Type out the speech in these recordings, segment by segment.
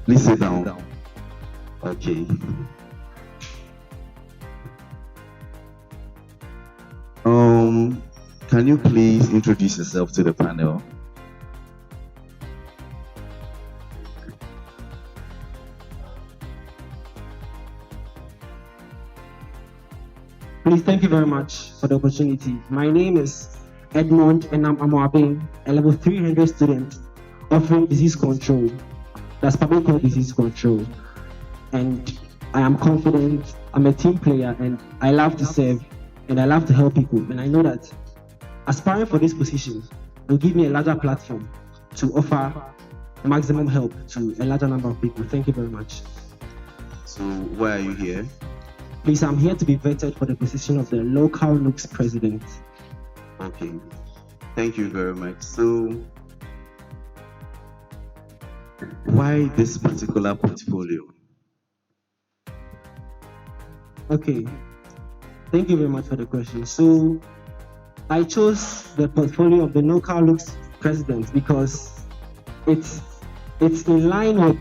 Please sit down. Okay. Can you please introduce yourself to the panel? Please, thank you very much for the opportunity. My name is Edmond, and I'm Amoabing, a level 300 student offering disease control. That's public health disease control. And I am confident, I'm a team player, and I love to serve, and I love to help people. And I know that aspiring for this position will give me a larger platform to offer maximum help to a larger number of people. Thank you very much. So why are you here? Please, I'm here to be vetted for the position of the local NUCS president. Okay, thank you very much. So why this particular portfolio? Okay, thank you very much for the question. So I chose the portfolio of the local NUCS president because it's in line with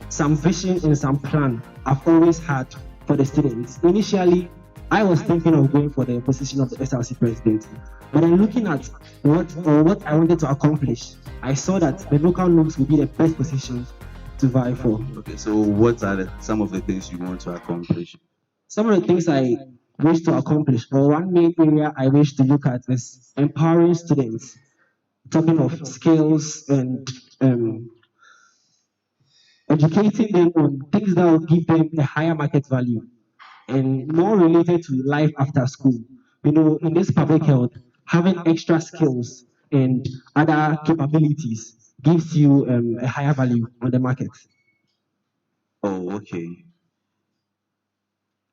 some vision and some plan I've always had for the students. Initially, I was thinking of going for the position of the SRC president, but then looking at what I wanted to accomplish, I saw that the local NUCS would be the best position to vie for. Okay, so what are some of the things you want to accomplish? Some of the things I wish to accomplish, or one main area I wish to look at, is empowering students, talking of skills and educating them on things that will give them a higher market value and more related to life after school. You know, in this public health, having extra skills and other capabilities gives you a higher value on the market. Oh, okay.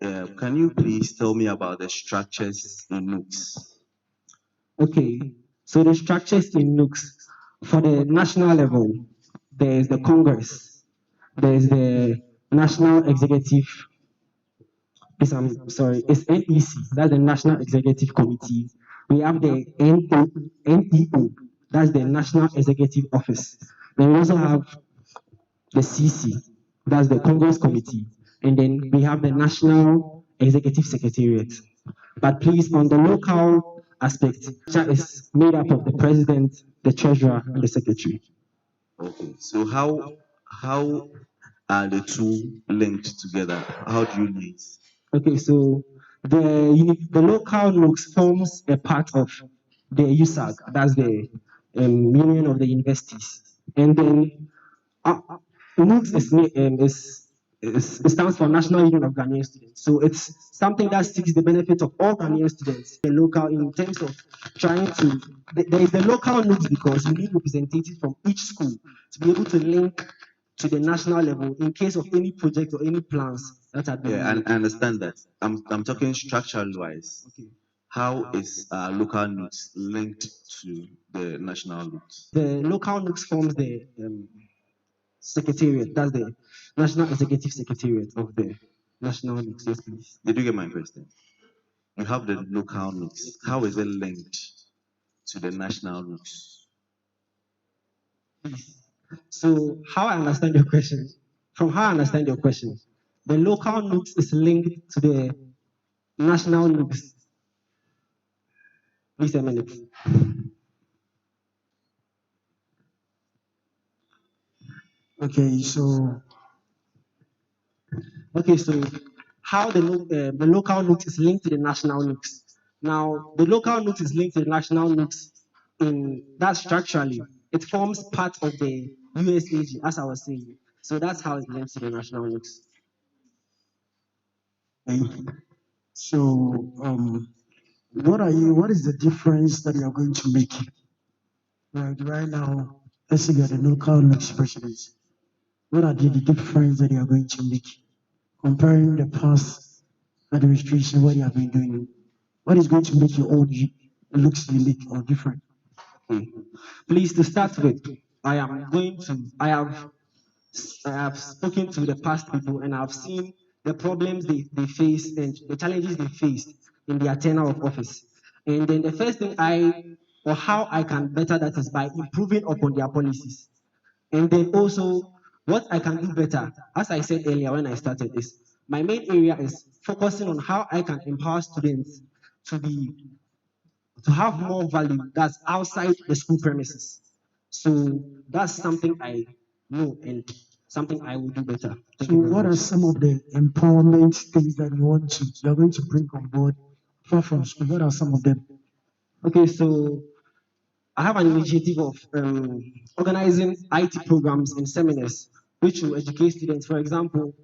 Can you please tell me about the structures in NUCS? Okay, so the structures in NUCS, for the national level, there's the Congress, there's the National Executive, it's NEC, that's the National Executive Committee. We have the NEO, that's the National Executive Office. Then we also have the CC, that's the Congress Committee. And then we have the National Executive Secretariat. But please, on the local aspect, which is made up of the president, the treasurer, and the secretary. Okay, so how are the two linked together? How do you link? Okay, so the local NUCS forms a part of the USAG, that's the Union of the Universities. And then NUCS it stands for National Union of Ghanaian Students. So it's something that seeks the benefit of all Ghanaian students. The local, in terms of trying to, there is the local NUCS because we need representatives from each school to be able to link to the national level in case of any project or any plans that are being made. I understand that. I'm talking structural wise. Okay. How is local NUCS linked to the national NUCS? The local NUCS forms the secretariat. That's the National Executive Secretariat of the national NUCS. Yes, please. Did you get my question? You have the local NUCS. How is it linked to the national NUCS? So, how I understand your question, the local NUCS is linked to the national NUCS. Please a minute. Okay, so how the local NUCS is linked to the national NUCS. Now, the local NUCS is linked to the national NUCS in that structurally. It forms part of the USAG, as I was saying. So that's how it's linked to the national NUCS. So, what is the difference that you are going to make? Right now, let's say you are the local NUCS president. What are the difference that you are going to make? Comparing the past administration, what you have been doing, what is going to make your own looks unique or different? Please, to start with, I have spoken to the past people and I've seen the problems they face and the challenges they faced in their tenure of office. And then the first thing how I can better that is by improving upon their policies. And then also what I can do better, as I said earlier when I started, is my main area is focusing on how I can empower students to be to have more value that's outside the school premises. So that's something I know and something I will do better. Thank So you very what are much. some of the empowerment things that you're going to bring on board far from school? What are some of them? Okay, so I have an initiative of organizing IT programs and seminars which will educate students. For example,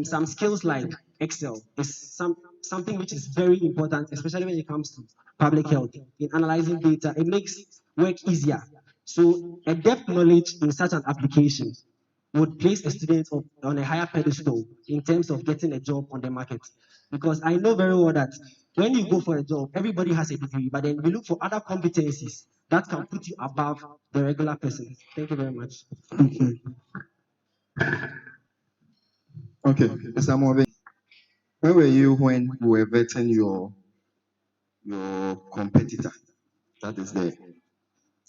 some skills like Excel is something which is very important, especially when it comes to public health. In analyzing data, it makes work easier. So a depth knowledge in such an application would place a student on a higher pedestal in terms of getting a job on the market. Because I know very well that when you go for a job, everybody has a degree, but then we look for other competencies that can put you above the regular person. Thank you very much. Okay. Okay, Mr. Mobe, where were you when we were vetting your competitor? That is the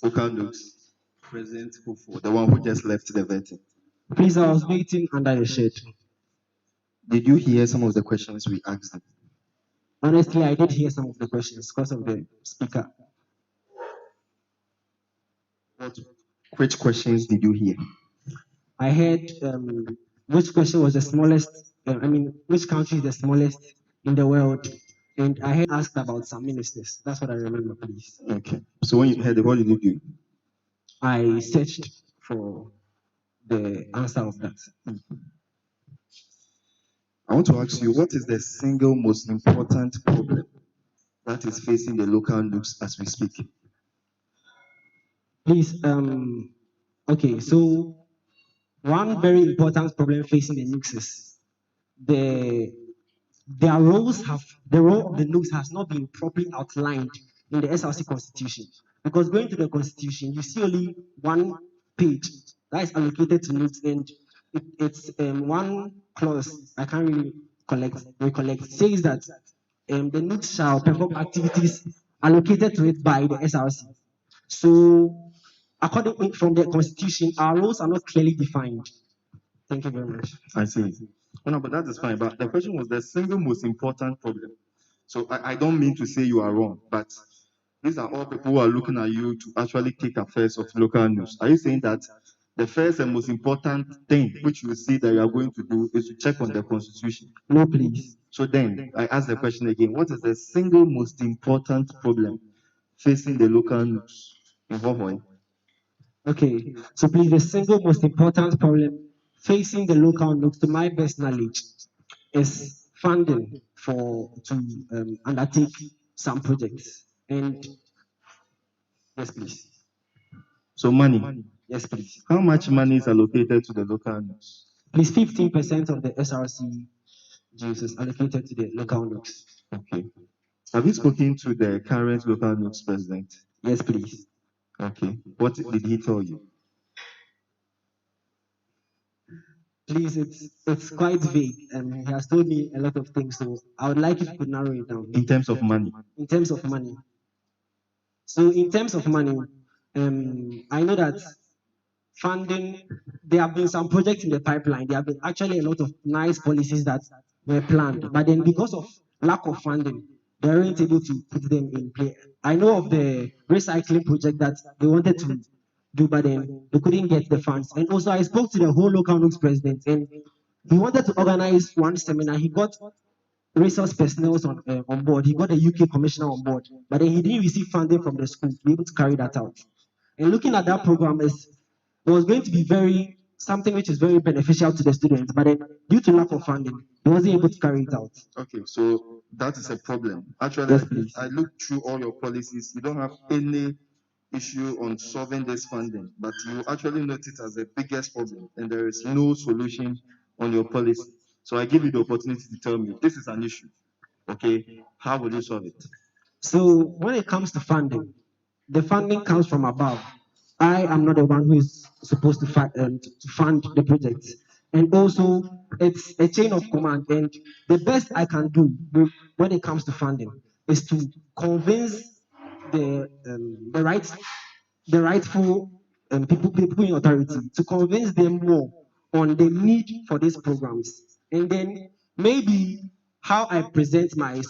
local news present hopeful, the one who just left the vetting. Please, I was waiting under the shade. Did you hear some of the questions we asked him? Honestly, I did hear some of the questions because of the speaker. Which questions did you hear? I heard which question was the smallest, which country is the smallest in the world? And I heard asked about some ministers. That's what I remember, please. Okay. So when you heard it, what did you do? I searched for the answer of that. I want to ask you, what is the single most important problem that is facing the local news as we speak? Please, okay, so one very important problem facing the nukes is the their roles have the role of the nukes has not been properly outlined in the SRC constitution. Because going to the constitution, you see only one page that is allocated to nukes, and it's one clause I can't really recollect says that the nukes shall perform activities allocated to it by the SRC. So according from the constitution, our roles are not clearly defined. Thank you very much. I see. Oh, no, but that is fine. But the question was the single most important problem. So I don't mean to say you are wrong, but these are all people who are looking at you to actually take affairs of local news. Are you saying that the first and most important thing which you see that you are going to do is to check on the constitution? No, please. So then I ask the question again: what is the single most important problem facing the local news in Hohoi? Okay, so please, the single most important problem facing the local news, to my best knowledge, is funding to undertake some projects. And yes, please. So money. Yes, please. How much money is allocated to the local news? Please, 15% of the SRC dues is allocated to the local news. Okay. Have you spoken to the current local news president? Yes, please. Okay. What did he tell you? Please, it's quite vague, and he has told me a lot of things. So I would like if you could narrow it down. In terms of money? In terms of money. So in terms of money, I know that funding, there have been some projects in the pipeline. There have been actually a lot of nice policies that were planned, but then because of lack of funding, they weren't able to put them in play. I know of the recycling project that they wanted to do, but then they couldn't get the funds. And also, I spoke to the whole local news president, and he wanted to organize one seminar. He got resource personnel on board. He got a UK commissioner on board, but then he didn't receive funding from the school to be able to carry that out. And looking at that program, it was going to be something which is very beneficial to the students, but then due to lack of funding, he wasn't able to carry it out. Okay, so that is a problem. Actually, Yes, I looked through all your policies. You don't have any issue on solving this funding, but you actually note it as the biggest problem, and there is no solution on your policy. So I give you the opportunity to tell me this is an issue. Okay, how will you solve it? So when it comes to funding, the funding comes from above. I am not the one who is supposed to fund the project. And also, it's a chain of command. And the best I can do when it comes to funding is to convince the rightful people in authority to convince them more on the need for these programs, and then maybe how I present my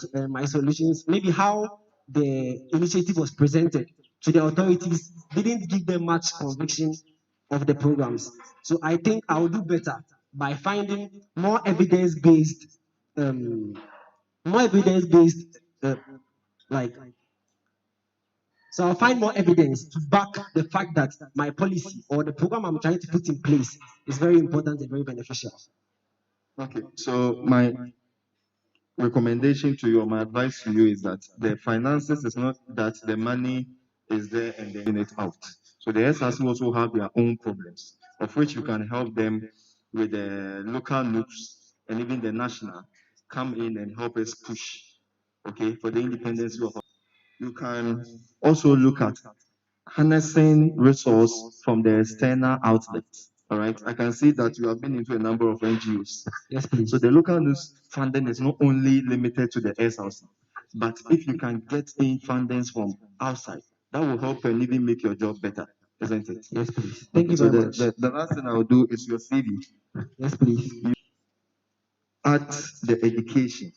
solutions, maybe how the initiative was presented to the authorities didn't give them much conviction of the programs. So I think I will do better by finding um, more evidence-based, like so I'll find more evidence to back the fact that my policy or the program I'm trying to put in place is very important and very beneficial. Okay, so my recommendation to you, or my advice to you, is that the finances is not that the money is there and they're it out. So the SRC also have their own problems, of which you can help them with the local NUCs and even the national come in and help us push, okay, for the independence of. You can also look at harnessing resource from the external outlets. All right, I can see that you have been into a number of NGOs. Yes, please. So the local news funding is not only limited to the SRC, but if you can get in fundings from outside, that will help and even make your job better, isn't it? Yes, please. Thank you So very much. the last thing I will do is your CV. Yes, please. Add the education.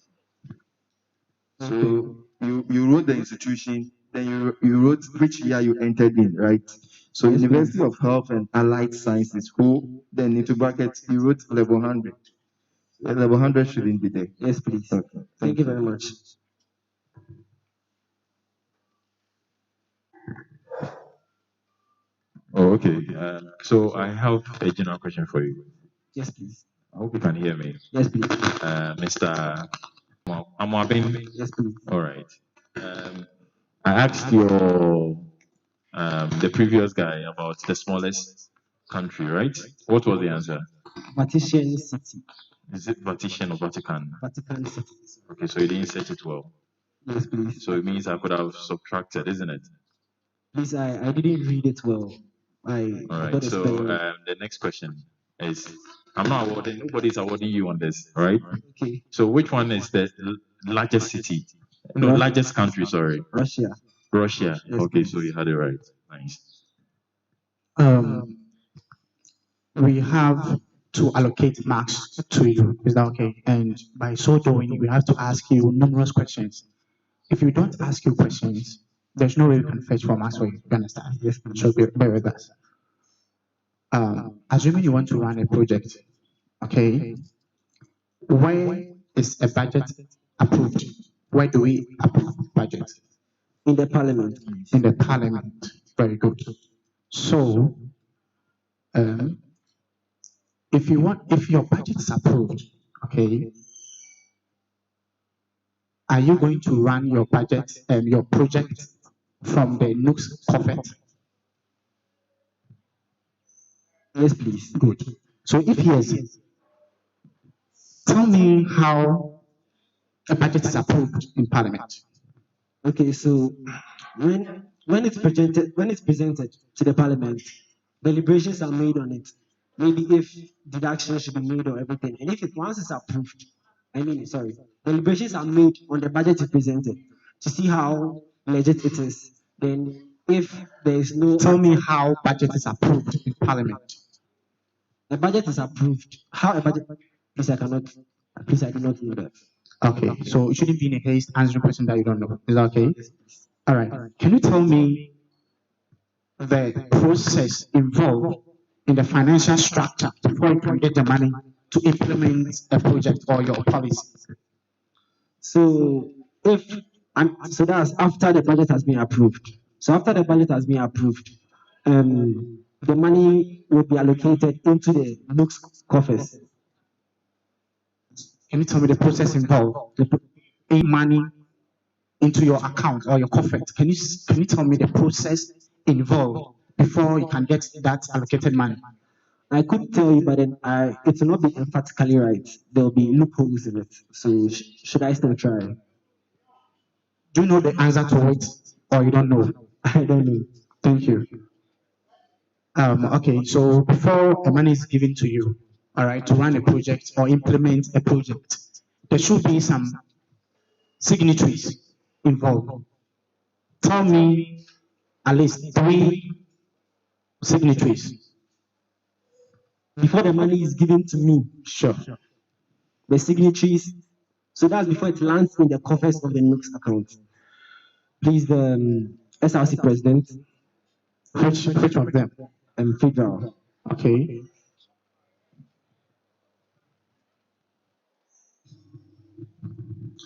So Okay. you wrote the institution, then you wrote which year you entered in, right? So Yes, University please. of Health and Allied Sciences, who then into brackets, you wrote level 100. Level 100 shouldn't be there. Yes, please. Okay. Thank you very much. Oh, okay. So I have a general question for you. Yes, please. I hope you can hear me. Yes, please. Mr. Amwabin. Yes, please. All right. I asked your the previous guy about the smallest country, right? What was the answer? Vatican City. Is it Vatican or Vatican? Vatican City. Okay, so you didn't set it well. Yes, please. So it means I could have subtracted, isn't it? Please, I didn't read it well. All right. So the next question is, I'm not awarding. Nobody's awarding you on this, right? Okay. So which one is the largest city? No, largest country. Sorry. Russia. Russia. Yes, Okay, please. so you had it right. Nice. We have to allocate marks to you. Is that okay? And by so doing, we have to ask you numerous questions. If you don't ask you questions, there's no way we can fetch for marks for you. You understand? Yes, So bear with us. Assuming you want to run a project, okay, where is a budget approved? Where do we approve budget? In the parliament. In the parliament. Very good. So, if your budget is approved, okay, are you going to run your budget and your project from the NUC's coffers? Yes, please. Good. So if yes, tell me how a budget is approved in Parliament. Okay, so when it's presented to the Parliament, deliberations are made on it. Maybe if deductions should be made or everything, and if it once it's approved, deliberations are made on the budget is presented to see how legit it is. Then, if there is no, tell me how budget is approved in Parliament. The budget is approved. How a budget? Please, I cannot. Please, I do not know that. Okay, so it shouldn't be in a haste answering a question that you don't know. Is that okay? All right. Can you tell me the process involved in the financial structure before you can get the money to implement a project or your policy? So that's after the budget has been approved. So after the budget has been approved, the money will be allocated into the NUC's coffers. Can you tell me the process involved? In money into your account or your coffers. Can you tell me the process involved before you can get that allocated money? I could tell you, but then it will not be emphatically right. There will be loopholes in it. So should I still try? Do you know the answer to it, or you don't know? I don't know. Thank you. Okay, so before the money is given to you, all right, to run a project or implement a project, there should be some signatories involved. Tell me at least 3 signatories. Before the money is given to me, Sure. the signatories, so that's before it lands in the coffers of the Nooks account. Please, the SRC president, Which of them? federal, Okay.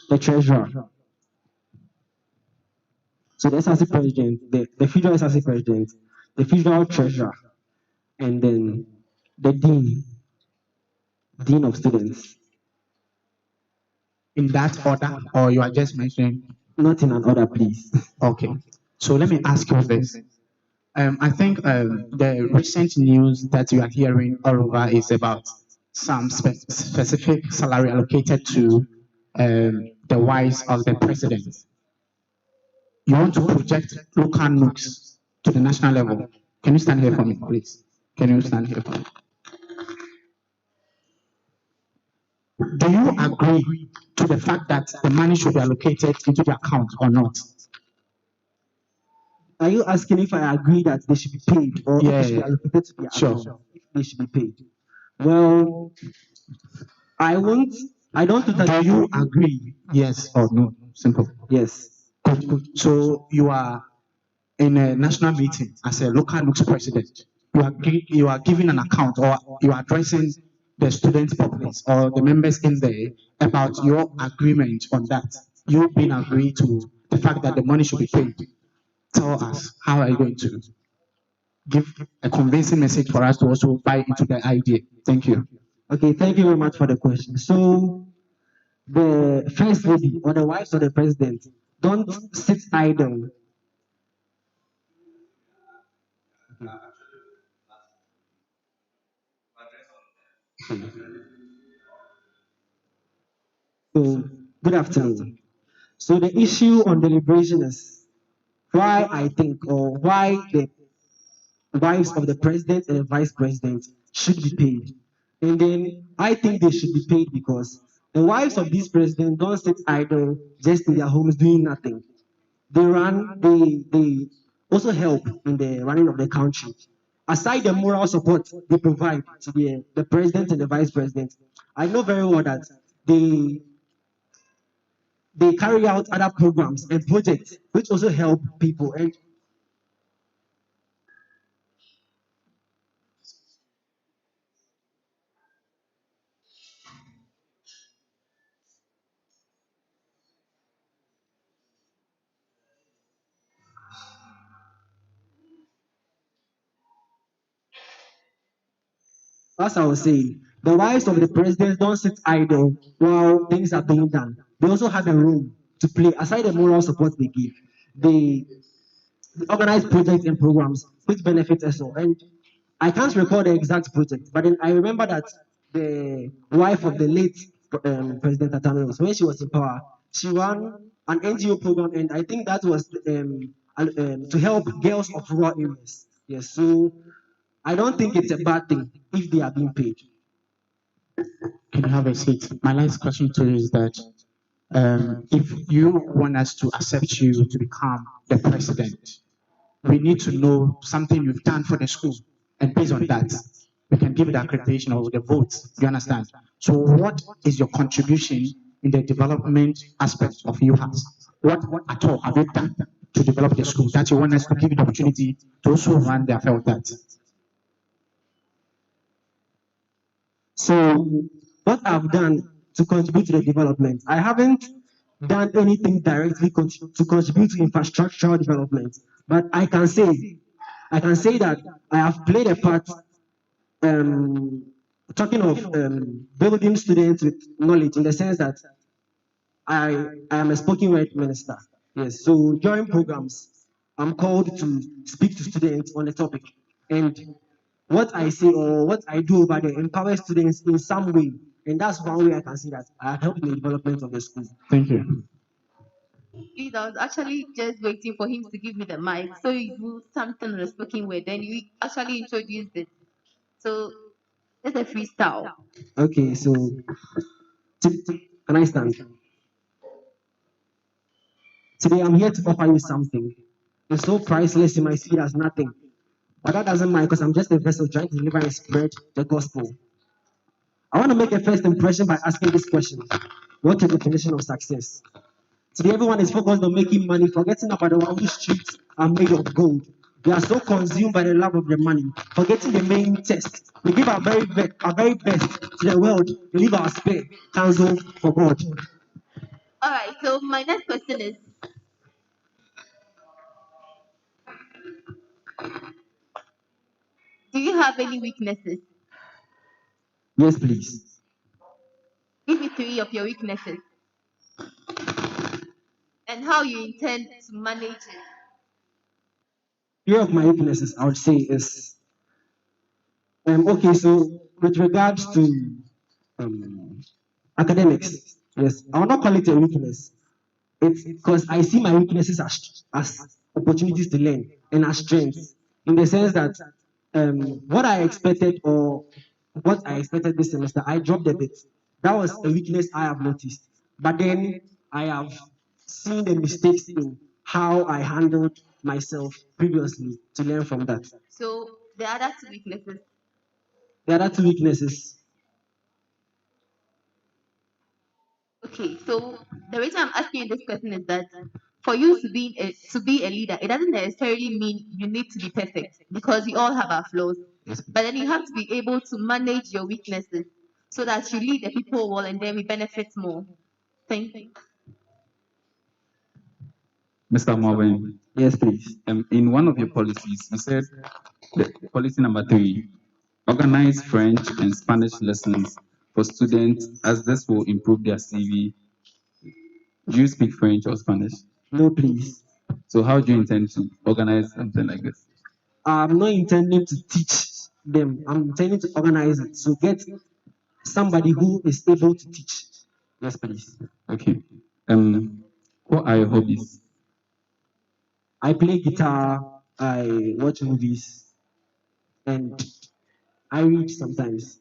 the treasurer. So the SRC president, the federal SRC president, the federal treasurer, and then the dean of students. In that order, or you are just mentioning? Not in an order, please. Okay. So let me ask you this. I think the recent news that you are hearing all over is about some specific salary allocated to the wives of the president. You want to project local nooks to the national level. Can you stand here for me, please? Can you stand here for me? Do you agree to the fact that the money should be allocated into the account or not? Are you asking if I agree that they should be paid or if they should be allocated to the account? Sure. If they should be paid. Well, I don't Do you agree? Yes or no? Simple. Yes. Good. So you are in a national meeting as a local nooks president. You are giving an account, or you are addressing the student populace or the members in there about your agreement on that. You've been agreed to the fact that the money should be paid. Tell us, how are you going to give a convincing message for us to also buy into the idea? Thank you. Okay, thank you very much for the question. So the first lady or the wives of the president don't sit idle. So good afternoon. So the issue on deliberation is why I think, or why the wives of the president and the vice president should be paid. And then I think they should be paid because the wives of this president don't sit idle just in their homes doing nothing. They also help in the running of the country. Aside the moral support they provide to the president and the vice president, I know very well that they they carry out other programs and projects which also help people. And as I was saying, the wives of the president don't sit idle while things are being done. They also have a role to play aside the moral support they give. They organize projects and programs which benefit us all. And I can't recall the exact project, but then I remember that the wife of the late President Atanos, when she was in power, she ran an NGO program, and I think that was to help girls of rural areas. Yes, so I don't think it's a bad thing if they are being paid. Can you have a seat? My last question to you is that if you want us to accept you to become the president, we need to know something you've done for the school. And based on that, we can give it accreditation or the votes. You understand? So what is your contribution in the development aspect of UHAS? What at all have you done to develop the school that you want us to give you the opportunity to also run the affair of that? So what I've done to contribute to the development, I haven't done anything directly to contribute to infrastructural development, but I can say that I have played a part. Talking of building students with knowledge, in the sense that I am a spoken word minister. Yes, so during programs, I'm called to speak to students on a topic, and what I say or what I do over there empowers students in some way, and that's one way I can see that I have helped in the development of the school. Thank you. Please, I was actually just waiting for him to give me the mic. So you do something on a spoken word, then you actually introduced it. So it's a freestyle. Okay, so can I stand? Today I'm here to offer you something. It's so priceless, you might see it as nothing. But that doesn't matter because I'm just a vessel trying to deliver and spread the gospel. I want to make a first impression by asking this question. What's the definition of success? Today, everyone is focused on making money, forgetting about the one whose streets are made of gold. They are so consumed by the love of the money, forgetting the main test. We give our very best to the world, we leave our spare counsel for God. All right. So my next question is: do you have any weaknesses? Yes, please. Give me 3 of your weaknesses and how you intend to manage it. Fear of my weaknesses, I would say, is okay. So, with regards to um, academics, yes, I will not call it a weakness. It's because I see my weaknesses as opportunities to learn and as strengths, in the sense that what I expected or what I expected this semester, I dropped a bit. That was a weakness I have noticed. But then I have seen the mistakes in how I handled myself previously to learn from that. So the other 2 weaknesses. The other 2 weaknesses, Okay, so the reason I'm asking you this question is that for you to be a leader, it doesn't necessarily mean you need to be perfect because we all have our flaws. But then you have to be able to manage your weaknesses so that you lead the people well and then we benefit more. Thank you. Mr. Marvin, yes, please. in one of your policies, you said policy number 3, organize French and Spanish lessons for students as this will improve their CV. Do you speak French or Spanish? No, please. So how do you intend to organize something like this? I'm not intending to teach them. I'm intending to organize it. So get somebody who is able to teach. Yes, please. Okay. What are your hobbies? I play guitar, I watch movies, and I read sometimes.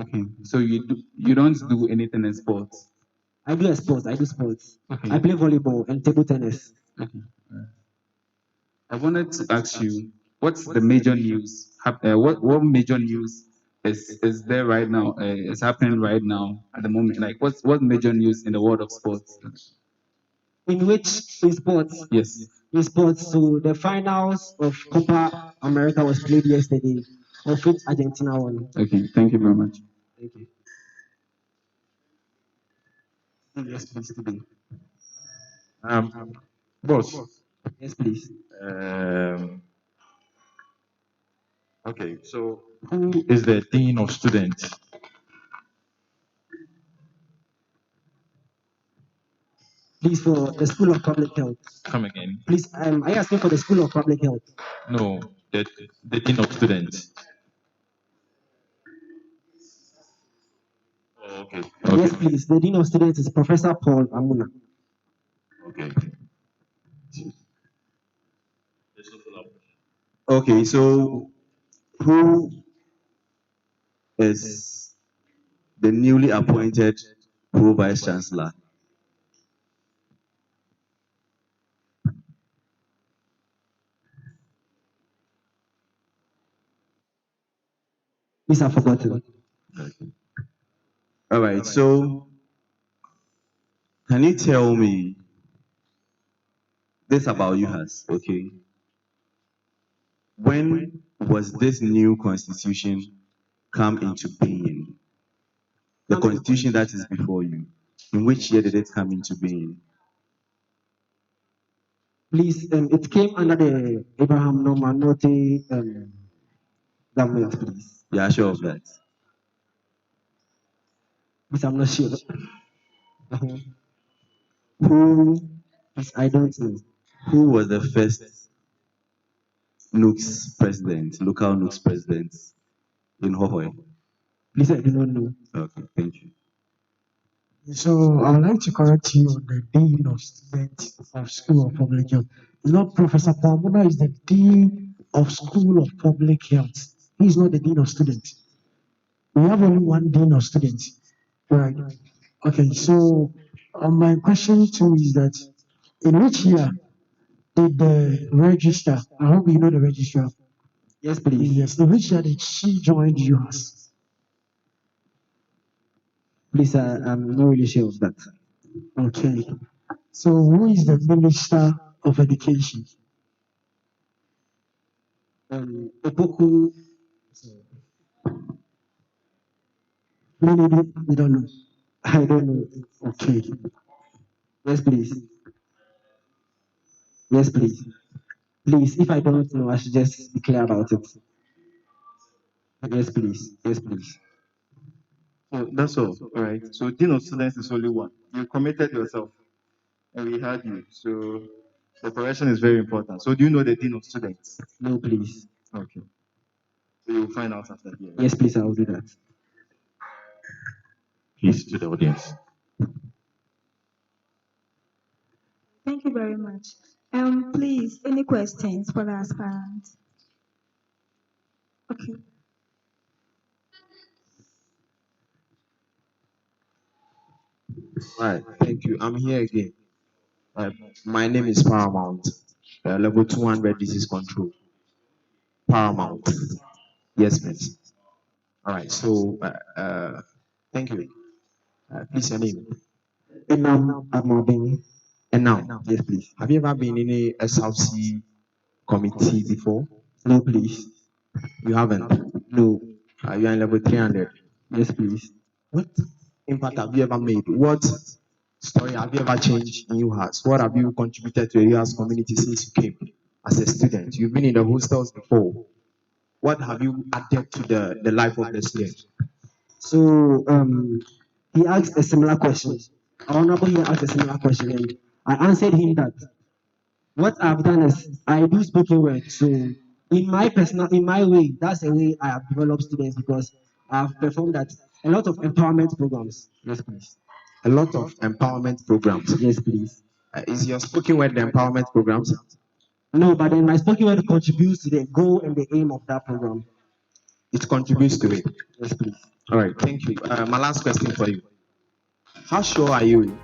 Okay. So you don't do anything in sports? I do sports. I do sports. Okay. I play volleyball and table tennis. Okay. I wanted to ask you, what's the major news? What major news is there right now? Is happening right now at the moment? Like, what major news in the world of sports? In sports? Yes. In sports, so the finals of Copa America was played yesterday, of which Argentina won. Okay, thank you very much. Thank you. Yes, please, today. Boss. Yes, please. Okay, so who is the dean of students? Please, for the School of Public Health. Come again? Please, are you asking for the School of Public Health? No, the dean of students. Oh, okay. Yes, please. The Dean of Students is Professor Paul Amuna. Okay. Okay, so who is the newly appointed Pro Vice Chancellor? Please, I've forgotten. Okay. All right, so can you tell me this about UHAS? Okay. When was this new constitution come into being? The constitution that is before you. In which year did it come into being? Please, it came under the Abraham Nomanote government, please. You are sure of that? Please, I'm not sure. Who? Please, I don't know. Who was the first NUCS president, local NUCS president in Hohoe? Please, I do not know. Okay, thank you. So I would like to correct you on the Dean of Students of School of Public Health. It's not Professor Palmona is the Dean of School of Public Health. He is not the Dean of Students. We have only one Dean of Students. Right. Okay, so my question too is that in which year did the registrar, I hope you know the registrar, Yes, please. Yes. In which year did she join the UHAS? Please, I'm not really sure of that. Okay. So who is the Minister of Education? Opoku, No, we don't know. I don't know. Okay. Yes, please. Yes, please. Please, if I don't know, I should just be clear about it. Yes, please. Yes, please. So that's all. All right. So Dean of Students is only one. You committed yourself, and we had you. So the correction is very important. So do you know the Dean of Students? No, please. Okay. So you'll find out after here. Yes, please, I will do that. Please, to the audience. Thank you very much. Please, any questions for the aspirants? Okay. Right, thank you. I'm here again. My name is Paramount, level 200 disease control. Paramount. Yes, miss. All right, so thank you. Please, your name. Enam Amobin. And now, yes, please. Have you ever been in a SRC committee before? No, please. You haven't? No. You are in level 300. Yes, please. What impact have you ever made? What story have you ever changed in UHAS? What have you contributed to the UHAS community since you came as a student? You've been in the hostels before. What have you added to the life of the student? So he asked a similar question. Our honorable here asked a similar question, and I answered him that what I've done is I do spoken word. So in my way, that's the way I have developed students because I've performed at a lot of empowerment programs. Yes, please. A lot of empowerment programs. Yes, please. Is your spoken word the empowerment programs? No, but then my spoken word contributes to the goal and the aim of that program. It contributes to it. Yes, please. All right, thank you. My last question for you. How sure are you?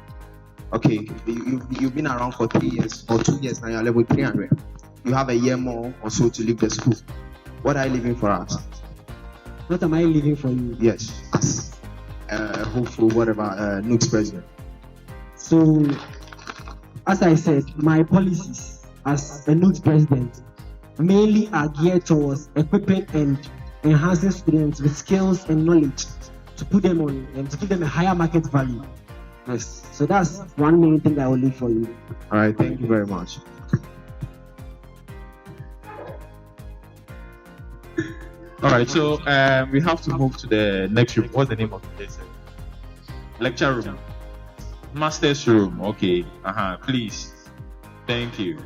Okay, you've been around for 3 years or 2 years now, you're level 300. You have a year more or so to leave the school. What are you leaving for us? What am I leaving for you? Yes, as hopeful, whatever, NUC's president. So, as I said, my policies as a NUC's president mainly are geared towards equipping and enhancing students with skills and knowledge to put them on and to give them a higher market value. Yes. So that's one main thing I will leave for you. All right, thank you very much. All right, so we have to move to the next room. What's the name of the place? Lecture room. Master's room. Okay. Please. Thank you.